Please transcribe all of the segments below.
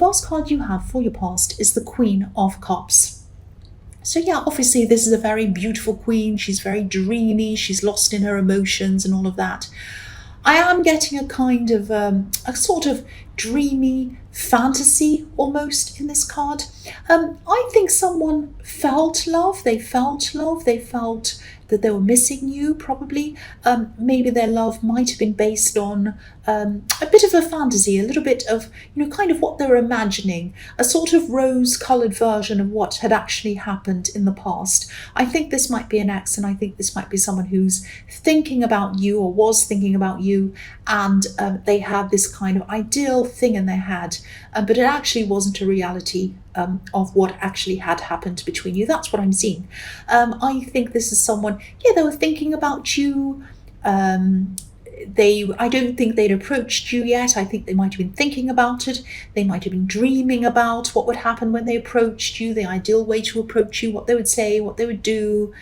first card you have for your past is the Queen of Cups. So yeah, obviously this is a very beautiful queen. She's very dreamy. She's lost in her emotions and all of that. I am getting a kind of a sort of dreamy fantasy almost in this card. I think someone felt love. They felt love. They felt that they were missing you, probably. Maybe their love might have been based on a bit of a fantasy, a little bit of, kind of what they were imagining, a sort of rose-coloured version of what had actually happened in the past. I think this might be an ex, and I think this might be someone who's thinking about you or was thinking about you, and they had this kind of ideal thing in their head, but it actually wasn't a reality of what actually had happened between you. That's what I'm seeing. I think this is someone, they were thinking about you. I don't think they'd approached you yet. I think they might have been thinking about it. They might have been dreaming about what would happen when they approached you, the ideal way to approach you, what they would say, what they would do.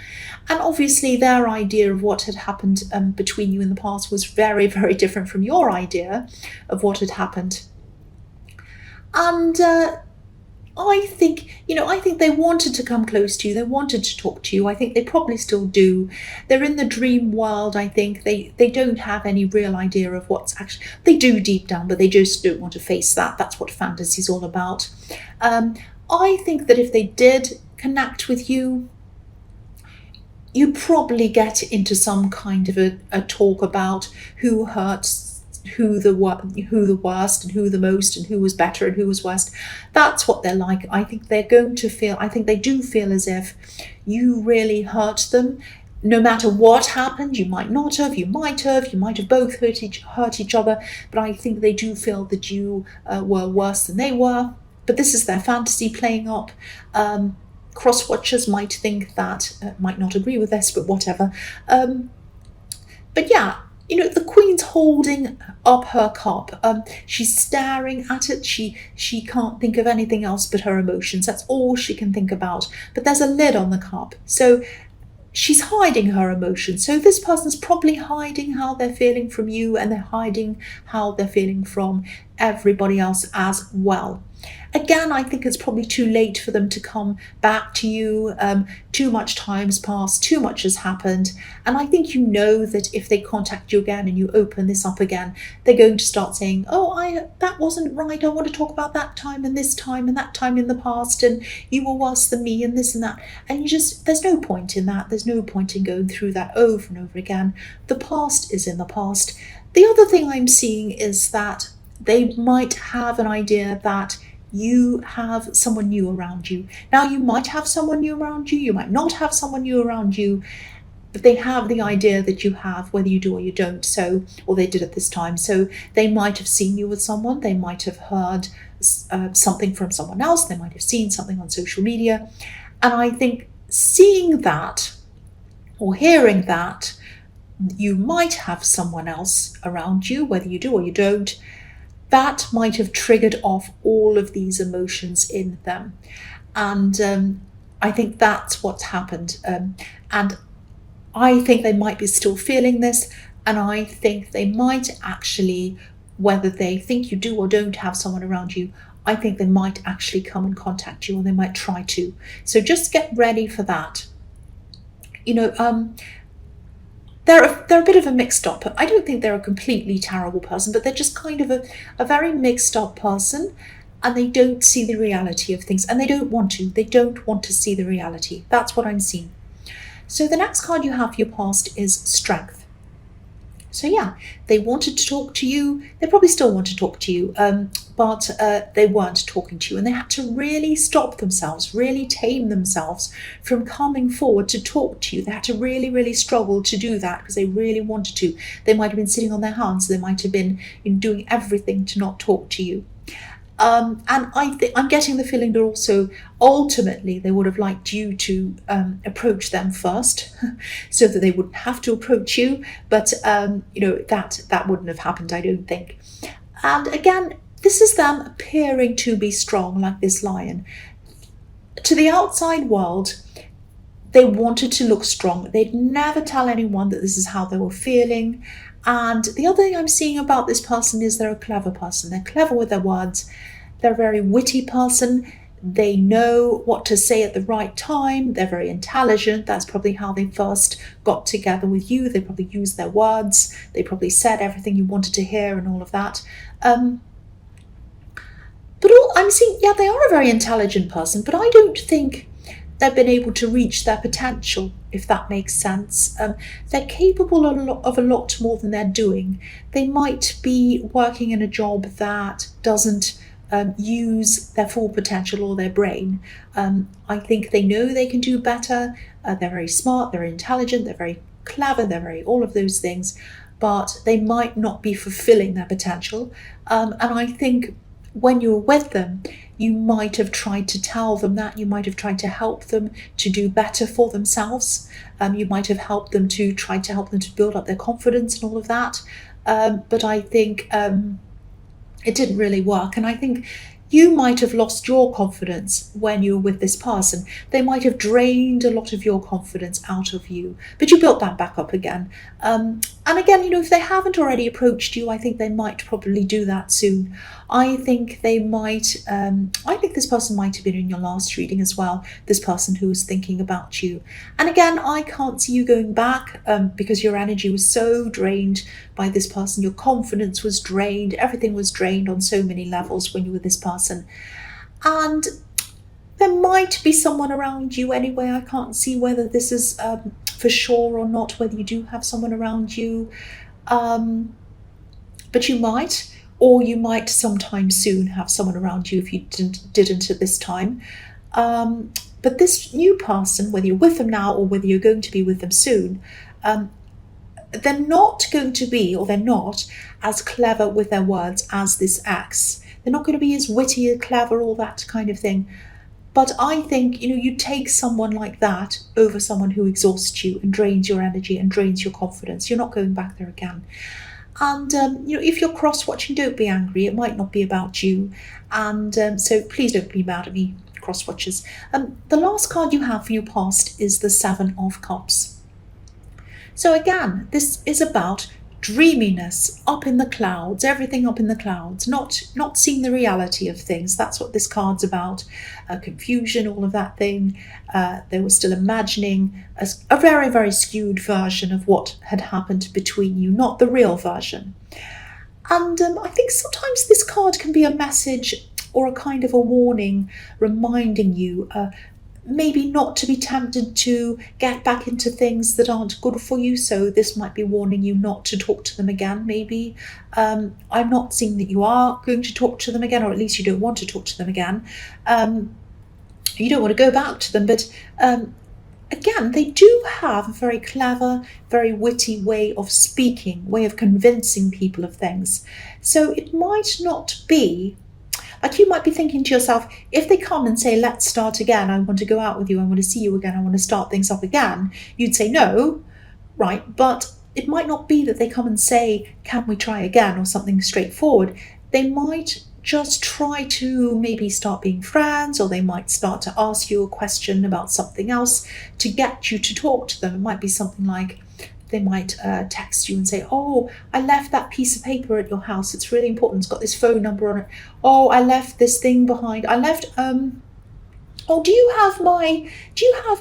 And obviously their idea of what had happened between you in the past was very, very different from your idea of what had happened. And I think they wanted to come close to you. They wanted to talk to you. I think they probably still do. They're in the dream world. I think they don't have any real idea of what's actually, they do deep down, but they just don't want to face that. That's what fantasy is all about. I think that if they did connect with you, you probably get into some kind of a talk about who hurts who the worst and who the most and who was better and who was worst. That's what they're like. I think they do feel as if you really hurt them. No matter what happened, you might not have, you might have both hurt each other, but I think they do feel that you were worse than they were. But this is their fantasy playing up. Cross-watchers might think that, might not agree with this, but whatever. But yeah, the Queen's holding up her cup. She's staring at it. She can't think of anything else but her emotions. That's all she can think about. But there's a lid on the cup. So she's hiding her emotions. So this person's probably hiding how they're feeling from you, and they're hiding how they're feeling from everybody else as well. Again, I think it's probably too late for them to come back to you. Too much time's passed, too much has happened. And I think that if they contact you again and you open this up again, they're going to start saying, that wasn't right. I want to talk about that time and this time and that time in the past, and you were worse than me and this and that. And there's no point in that. There's no point in going through that over and over again. The past is in the past. The other thing I'm seeing is that they might have an idea that you have someone new around you. Now, you might have someone new around you, you might not have someone new around you, but they have the idea that you have, whether you do or you don't, or they did at this time. So they might have seen you with someone, they might have heard something from someone else, they might have seen something on social media. And I think seeing that or hearing that you might have someone else around you, whether you do or you don't, that might have triggered off all of these emotions in them. And I think that's what's happened. And I think they might be still feeling this. And I think they might actually, whether they think you do or don't have someone around you, I think they might actually come and contact you, or they might try to. So just get ready for that. They're a bit of a mixed up. I don't think they're a completely terrible person, but they're just kind of a very mixed up person, and they don't see the reality of things, and they don't want to. They don't want to see the reality. That's what I'm seeing. So the next card you have for your past is Strength. So yeah, they wanted to talk to you. They probably still want to talk to you, but they weren't talking to you, and they had to really stop themselves, really tame themselves from coming forward to talk to you. They had to really, really struggle to do that because they really wanted to. They might have been sitting on their hands. They might have been doing everything to not talk to you. And I'm getting the feeling that also ultimately they would have liked you to approach them first so that they wouldn't have to approach you. But, that wouldn't have happened, I don't think. And again, this is them appearing to be strong, like this lion. To the outside world, they wanted to look strong. They'd never tell anyone that this is how they were feeling. And the other thing I'm seeing about this person is they're a clever person. They're clever with their words. They're a very witty person. They know what to say at the right time. They're very intelligent. That's probably how they first got together with you. They probably used their words. They probably said everything you wanted to hear and all of that. But I'm seeing, yeah, they are a very intelligent person, but I don't think they've been able to reach their potential, if that makes sense. They're capable of a lot more than they're doing. They might be working in a job that doesn't use their full potential or their brain. I think they know they can do better. They're very smart, they're intelligent, they're very clever, they're very all of those things, but they might not be fulfilling their potential. And I think when you're with them, you might have tried to tell them that. You might have tried to help them to do better for themselves. You might have helped them to try to help them to build up their confidence and all of that. But I think it didn't really work. And I think you might have lost your confidence when you were with this person. They might have drained a lot of your confidence out of you, but you built that back up again. And again, if they haven't already approached you, I think they might probably do that soon. I think they might, I think this person might have been in your last reading as well, this person who was thinking about you. And again, I can't see you going back because your energy was so drained by this person. Your confidence was drained. Everything was drained on so many levels when you were with this person. And there might be someone around you anyway. I can't see whether this is for sure or not, whether you do have someone around you. But you might. Or you might sometime soon have someone around you if you didn't at this time. But this new person, whether you're with them now or whether you're going to be with them soon, they're not going to be, or they're not as clever with their words as this ex. They're not going to be as witty or clever, all that kind of thing. But I think, you take someone like that over someone who exhausts you and drains your energy and drains your confidence. You're not going back there again. And, if you're cross-watching, don't be angry. It might not be about you. And so please don't be mad at me, cross-watchers. The last card you have for your past is the Seven of Cups. So again, this is about dreaminess, up in the clouds, everything up in the clouds, not seeing the reality of things. That's what this card's about. Confusion, all of that thing. They were still imagining a very, very skewed version of what had happened between you, not the real version. And I think sometimes this card can be a message or a kind of a warning, reminding you maybe not to be tempted to get back into things that aren't good for you. So this might be warning you not to talk to them again, maybe. I'm not seeing that you are going to talk to them again, or at least you don't want to talk to them again. You don't want to go back to them, but again, they do have a very clever, very witty way of speaking, way of convincing people of things. So it might not be, like you might be thinking to yourself, if they come and say, let's start again, I want to go out with you, I want to see you again, I want to start things up again, you'd say no, right? But it might not be that they come and say, can we try again, or something straightforward. They might just try to maybe start being friends, or they might start to ask you a question about something else to get you to talk to them. It might be something like, they might text you and say, oh, I left that piece of paper at your house. It's really important. It's got this phone number on it. Oh, I left this thing behind. I left, do you have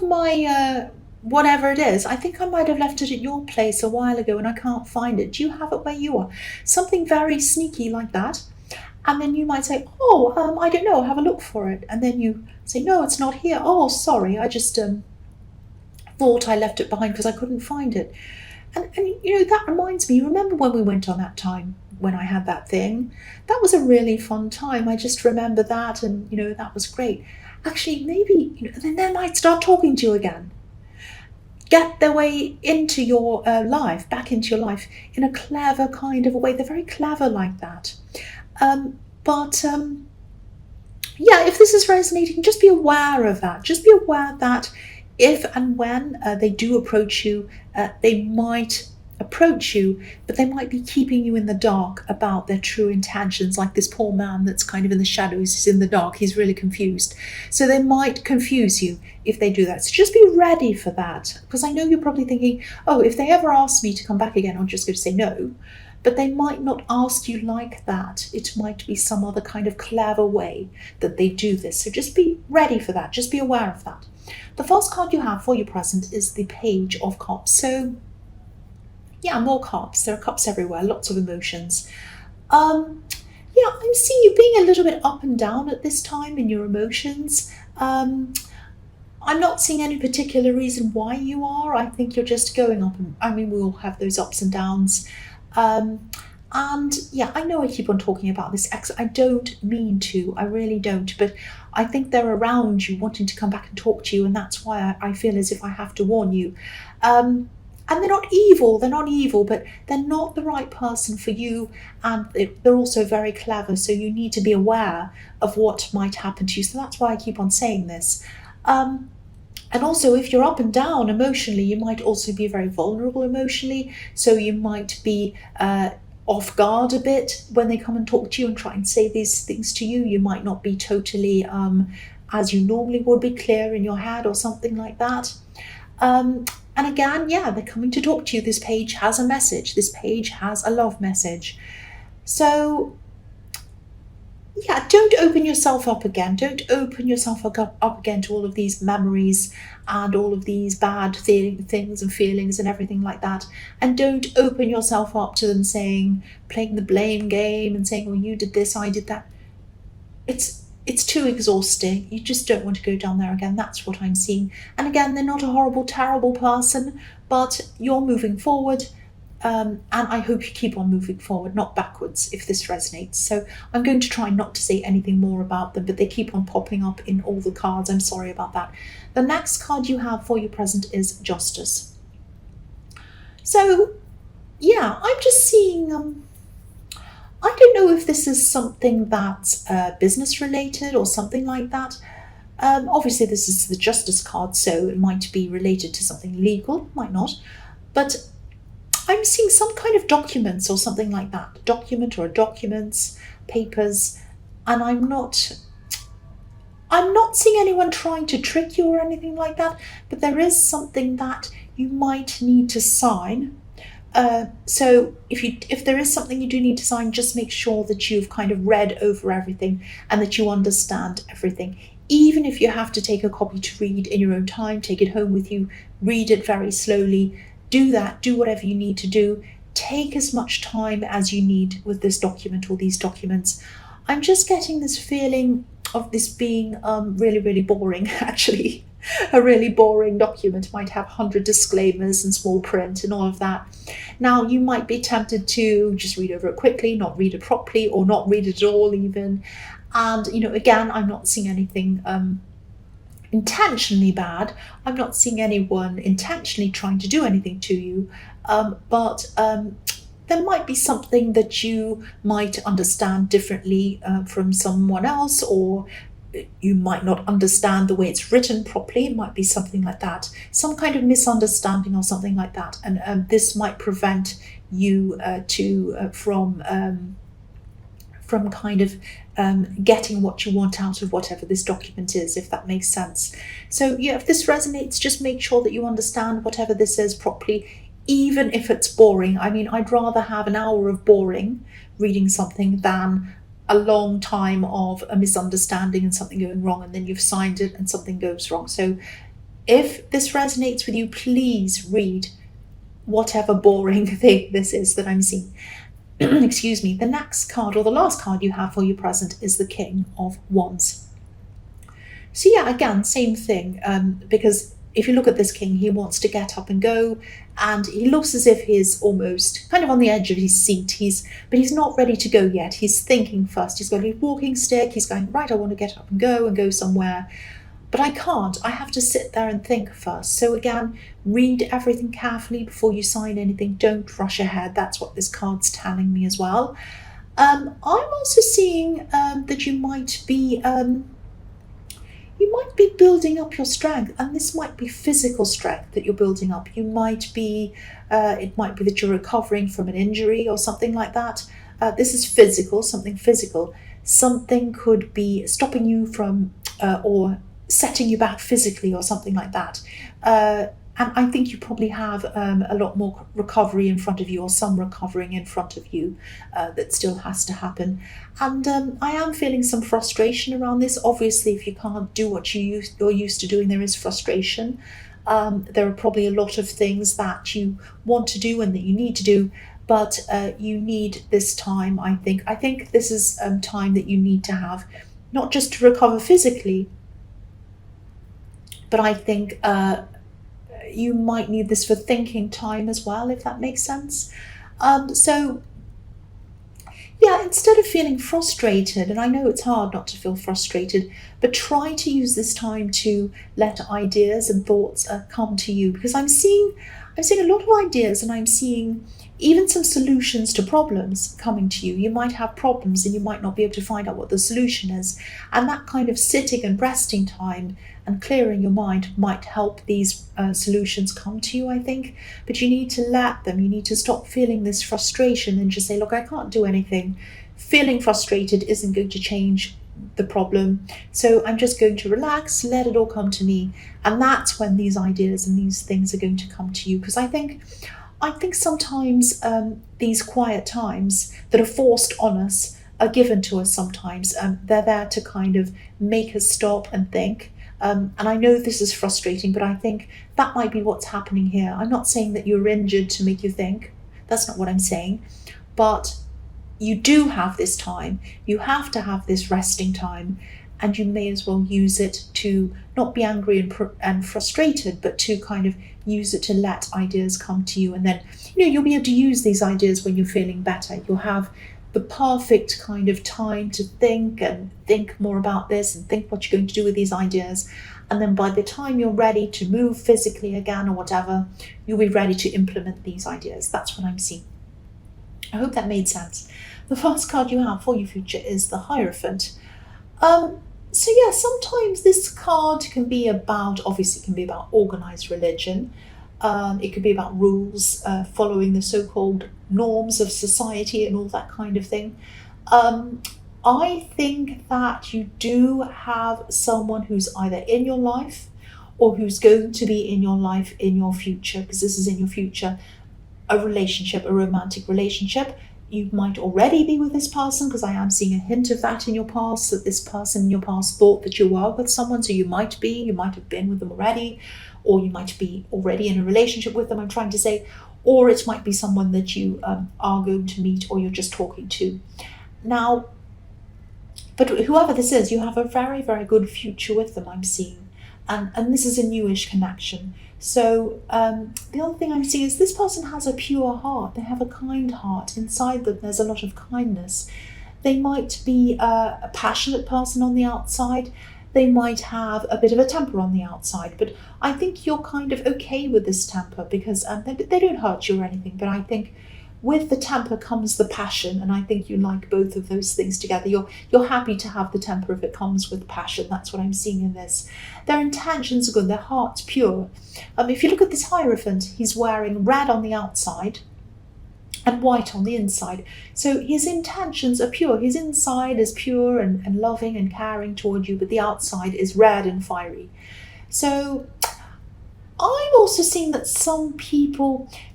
my, whatever it is? I think I might have left it at your place a while ago and I can't find it. Do you have it where you are? Something very sneaky like that. And then you might say, oh, I don't know, have a look for it. And then you say, no, it's not here. Oh, sorry, I just thought I left it behind because I couldn't find it. And that reminds me, remember when we went on that time when I had that thing? That was a really fun time. I just remember that, and that was great. Actually, maybe then they might start talking to you again. Get their way into your life, back into your life in a clever kind of a way. They're very clever like that. If this is resonating, just be aware of that. Just be aware that if and when they do approach you, they might approach you, but they might be keeping you in the dark about their true intentions, like this poor man that's kind of in the shadows, he's in the dark, he's really confused. So they might confuse you if they do that. So just be ready for that, because I know you're probably thinking, oh, if they ever ask me to come back again, I'm just going to say no. but they might not ask you like that. It might be some other kind of clever way that they do this. So just be ready for that. Just be aware of that. The first card you have for your present is the Page of Cups. So yeah, more cups. There are cups everywhere, lots of emotions. Yeah, I'm seeing you being a little bit up and down at this time in your emotions. I'm not seeing any particular reason why you are. I think you're just going up. And, I mean, we all have those ups and downs. And yeah, I know I keep on talking about this ex. I don't mean to. I really don't. But I think they're around you wanting to come back and talk to you. And that's why I feel as if I have to warn you. And they're not evil, but they're not the right person for you, and they're also very clever, so you need to be aware of what might happen to you. So that's why I keep on saying this. And also, if you're up and down emotionally, you might also be very vulnerable emotionally, so you might be off guard a bit when they come and talk to you and try and say these things to you. You might not be totally, as you normally would be, clear in your head or something like that. And again, yeah, they're coming to talk to you. This page has a message. This page has a love message. So, yeah, don't open yourself up again. Don't open yourself up again to all of these memories and all of these bad things and feelings and everything like that. And don't open yourself up to them playing the blame game and saying, well, you did this, I did that. It's too exhausting. You just don't want to go down there again. That's what I'm seeing. And again, they're not a horrible, terrible person, but you're moving forward. And I hope you keep on moving forward, not backwards, if this resonates. So I'm going to try not to say anything more about them, but they keep on popping up in all the cards. I'm sorry about that. The next card you have for your present is Justice. So, yeah, I'm just seeing... I don't know if this is something that's business related or something like that. Obviously, this is the Justice card, so it might be related to something legal, might not. But I'm seeing some kind of documents or something like that. A document or documents, papers, and I'm not seeing anyone trying to trick you or anything like that, but there is something that you might need to sign. So if there is something you do need to sign, just make sure that you've kind of read over everything and that you understand everything. Even if you have to take a copy to read in your own time, take it home with you, read it very slowly, do that, do whatever you need to do. Take as much time as you need with this document or these documents. I'm just getting this feeling of this being really, really boring, actually. A really boring document might have 100 disclaimers and small print and all of that. Now, you might be tempted to just read over it quickly, not read it properly, or not read it at all even. And, again, I'm not seeing anything intentionally bad. I'm not seeing anyone intentionally trying to do anything to you. But there might be something that you might understand differently from someone else, or you might not understand the way it's written properly. It might be something like that, some kind of misunderstanding or something like that, and this might prevent you from kind of getting what you want out of whatever this document is, if that makes sense. So yeah, if this resonates, just make sure that you understand whatever this is properly, even if it's boring. I mean, I'd rather have an hour of boring reading something than a long time of a misunderstanding and something going wrong, and then you've signed it and something goes wrong. So if this resonates with you, please read whatever boring thing this is that I'm seeing. Excuse me. The next card, or the last card you have for your present, is the King of Wands. So yeah, again, same thing, because if you look at this king, he wants to get up and go, and he looks as if he's almost kind of on the edge of his seat. But he's not ready to go yet. He's thinking first. He's got a walking stick. He's going, right, I want to get up and go somewhere. But I can't. I have to sit there and think first. So again, read everything carefully before you sign anything. Don't rush ahead. That's what this card's telling me as well. I'm also seeing that you might be building up your strength, and this might be physical strength that you're building up. It might be that you're recovering from an injury or something like that. This is physical, something physical. Something could be stopping you from or setting you back physically or something like that. And I think you probably have a lot more recovery in front of you, or some recovering in front of you, that still has to happen. And I am feeling some frustration around this. Obviously, if you can't do what you're used to doing, there is frustration. There are probably a lot of things that you want to do and that you need to do, but you need this time, I think. I think this is time that you need to have, not just to recover physically, but I think you might need this for thinking time as well, if that makes sense. So, yeah, instead of feeling frustrated, and I know it's hard not to feel frustrated, but try to use this time to let ideas and thoughts come to you, because I'm seeing a lot of ideas, and I'm seeing even some solutions to problems coming to you. You might have problems and you might not be able to find out what the solution is. And that kind of sitting and resting time and clearing your mind might help these solutions come to you, I think. But you need to let them, you need to stop feeling this frustration and just say, look, I can't do anything. Feeling frustrated isn't going to change the problem. So I'm just going to relax, let it all come to me. And that's when these ideas and these things are going to come to you. Because I think sometimes these quiet times that are forced on us are given to us sometimes. They're there to kind of make us stop and think. And I know this is frustrating, but I think that might be what's happening here. I'm not saying that you're injured to make you think. That's not what I'm saying. But you do have this time. You have to have this resting time. And you may as well use it to not be angry and frustrated, but to kind of use it to let ideas come to you. And then, you'll be able to use these ideas when you're feeling better. You'll have the perfect kind of time to think and think more about this and think what you're going to do with these ideas. And then by the time you're ready to move physically again or whatever, you'll be ready to implement these ideas. That's what I'm seeing. I hope that made sense. The first card you have for your future is the Hierophant. So yeah, sometimes this card can be about, obviously it can be about organized religion. It could be about rules, following the so-called norms of society and all that kind of thing. I think that you do have someone who's either in your life or who's going to be in your life in your future, because this is in your future, a relationship, a romantic relationship. You might already be with this person, because I am seeing a hint of that in your past, that this person in your past thought that you were with someone. So you might have been with them already, or you might be already in a relationship with them, I'm trying to say, or it might be someone that you are going to meet or you're just talking to. Now, but whoever this is, you have a very, very good future with them, I'm seeing. And this is a newish connection. So the other thing I'm seeing is this person has a pure heart. They have a kind heart. Inside them, there's a lot of kindness. They might be a passionate person on the outside. They might have a bit of a temper on the outside. But I think you're kind of okay with this temper, because they don't hurt you or anything. But I think with the temper comes the passion, and I think you like both of those things together. You're happy to have the temper if it comes with passion. That's what I'm seeing in this. Their intentions are good, their heart's pure. If you look at this Hierophant, he's wearing red on the outside and white on the inside. So his intentions are pure. His inside is pure and loving and caring toward you, but the outside is red and fiery. So I'm also seeing that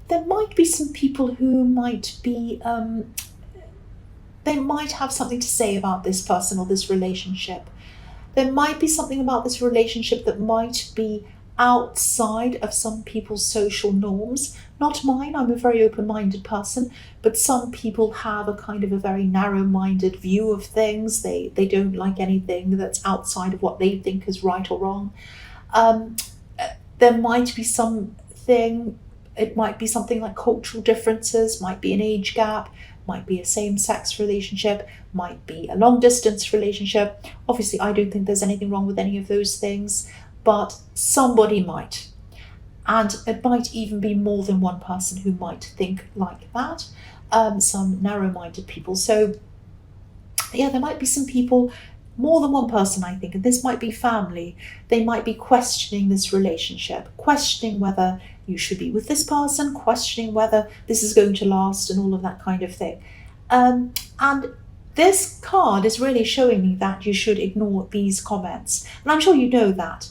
there might be some people who might be, they might have something to say about this person or this relationship. There might be something about this relationship that might be outside of some people's social norms. Not mine, I'm a very open-minded person, but some people have a kind of a very narrow-minded view of things. They don't like anything that's outside of what they think is right or wrong. There might be something, it might be something like cultural differences, might be an age gap, might be a same-sex relationship, might be a long-distance relationship. Obviously, I don't think there's anything wrong with any of those things, but somebody might. And it might even be more than one person who might think like that, some narrow-minded people. So, yeah, there might be some people, more than one person, I think, and this might be family. They might be questioning this relationship, questioning whether you should be with this person, questioning whether this is going to last and all of that kind of thing. And this card is really showing me that you should ignore these comments. And I'm sure you know that.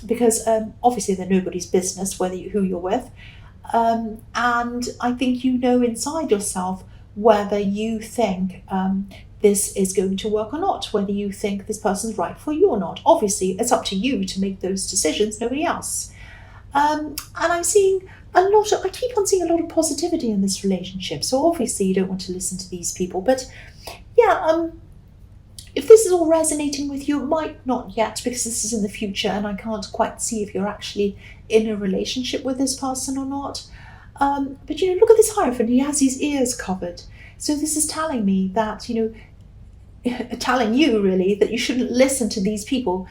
because obviously they're nobody's business who you're with. And I think you know inside yourself whether you think this is going to work or not, whether you think this person's right for you or not. Obviously, it's up to you to make those decisions, nobody else. And I'm seeing I keep on seeing a lot of positivity in this relationship. So obviously you don't want to listen to these people. But yeah, if this is all resonating with you, it might not yet, because this is in the future and I can't quite see if you're actually in a relationship with this person or not. But look at this Hierophant. He has his ears covered. So this is telling me that, telling you really that you shouldn't listen to these people.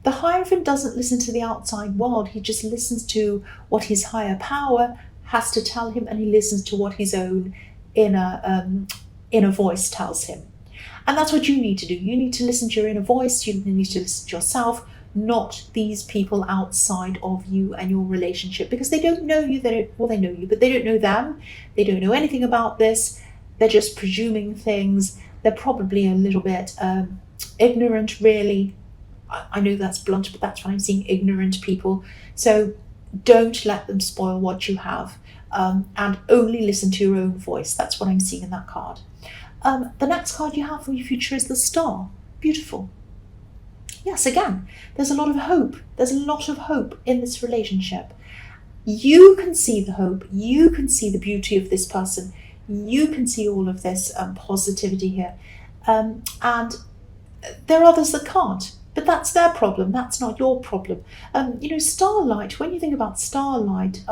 The Hierophant doesn't listen to the outside world. He just listens to what his higher power has to tell him, and he listens to what his own inner voice tells him. And that's what you need to do. You need to listen to your inner voice. You need to listen to yourself, not these people outside of you and your relationship, because they don't know you. They know you, but they don't know them. They don't know anything about this. They're just presuming things. They're probably a little bit ignorant, really. I know that's blunt, but that's what I'm seeing, ignorant people. So don't let them spoil what you have, and only listen to your own voice. That's what I'm seeing in that card. The next card you have for your future is the Star. Beautiful. Yes, again, there's a lot of hope. There's a lot of hope in this relationship. You can see the hope. You can see the beauty of this person. You can see all of this positivity here. And there are others that can't. But that's their problem. That's not your problem. Starlight, when you think about starlight,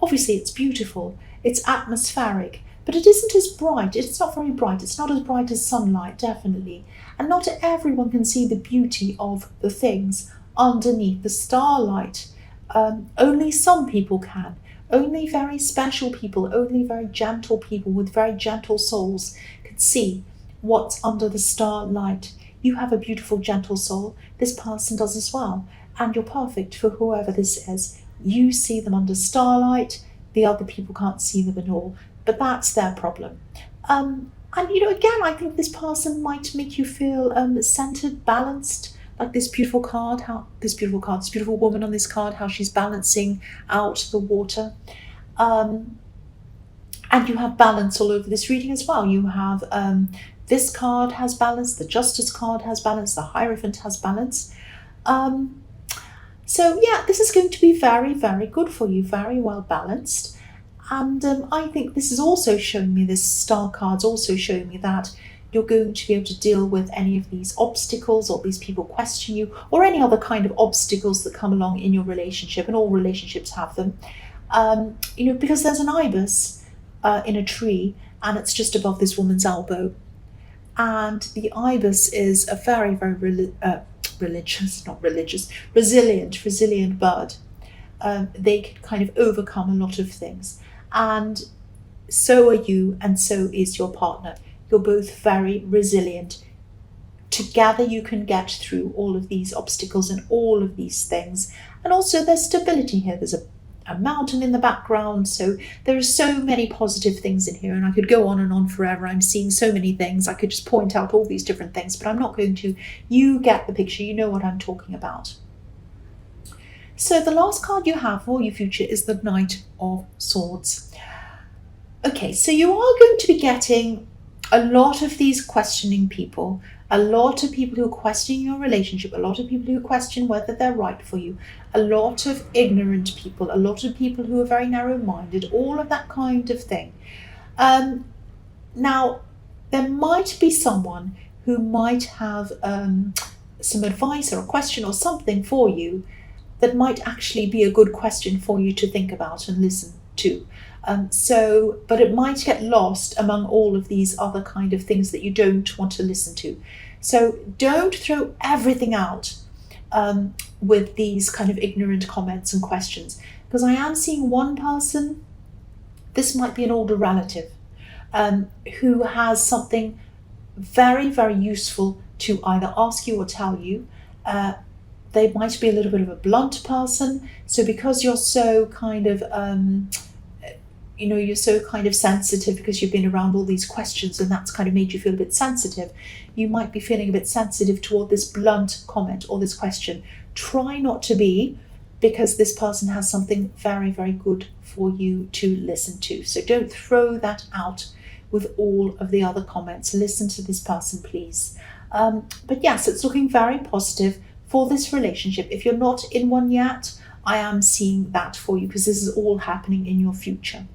obviously it's beautiful. It's atmospheric. But it isn't as bright. It's not very bright. It's not as bright as sunlight, definitely. And not everyone can see the beauty of the things underneath the starlight. Only some people can. Only very special people, only very gentle people with very gentle souls can see what's under the starlight. You have a beautiful, gentle soul. This person does as well. And you're perfect for whoever this is. You see them under starlight. The other people can't see them at all. But that's their problem. And again, I think this person might make you feel centered, balanced, like this beautiful woman on this card, how she's balancing out the water. And you have balance all over this reading as well. You have this card has balance, the Justice card has balance, the Hierophant has balance. So yeah, this is going to be very, very good for you, very well balanced. And I think this is also showing me, this Star card's also showing me that you're going to be able to deal with any of these obstacles, or these people question you, or any other kind of obstacles that come along in your relationship, and all relationships have them. Because there's an ibis in a tree, and it's just above this woman's elbow. And the ibis is a very, very resilient bird. They can kind of overcome a lot of things. And so are you, and so is your partner. You're both very resilient. Together you can get through all of these obstacles and all of these things. And also there's stability here. There's a mountain in the background. So there are so many positive things in here, and I could go on and on forever. I'm seeing so many things. I could just point out all these different things, but I'm not going to. You get the picture. You know what I'm talking about. So the last card you have for your future is the Knight of Swords. Okay, so you are going to be getting a lot of these questioning people, a lot of people who are questioning your relationship, a lot of people who question whether they're right for you, a lot of ignorant people, a lot of people who are very narrow-minded, all of that kind of thing. Now, there might be someone who might have some advice or a question or something for you that might actually be a good question for you to think about and listen to. But it might get lost among all of these other kind of things that you don't want to listen to. So don't throw everything out with these kind of ignorant comments and questions, because I am seeing one person, this might be an older relative, who has something very, very useful to either ask you or tell you. They might be a little bit of a blunt person. So because you're so kind of you're so kind of sensitive because you've been around all these questions and that's kind of made you feel a bit sensitive. You might be feeling a bit sensitive toward this blunt comment or this question. Try not to be, because this person has something very, very good for you to listen to. So don't throw that out with all of the other comments. Listen to this person, please. But yes, it's looking very positive for this relationship. If you're not in one yet, I am seeing that for you, because this is all happening in your future.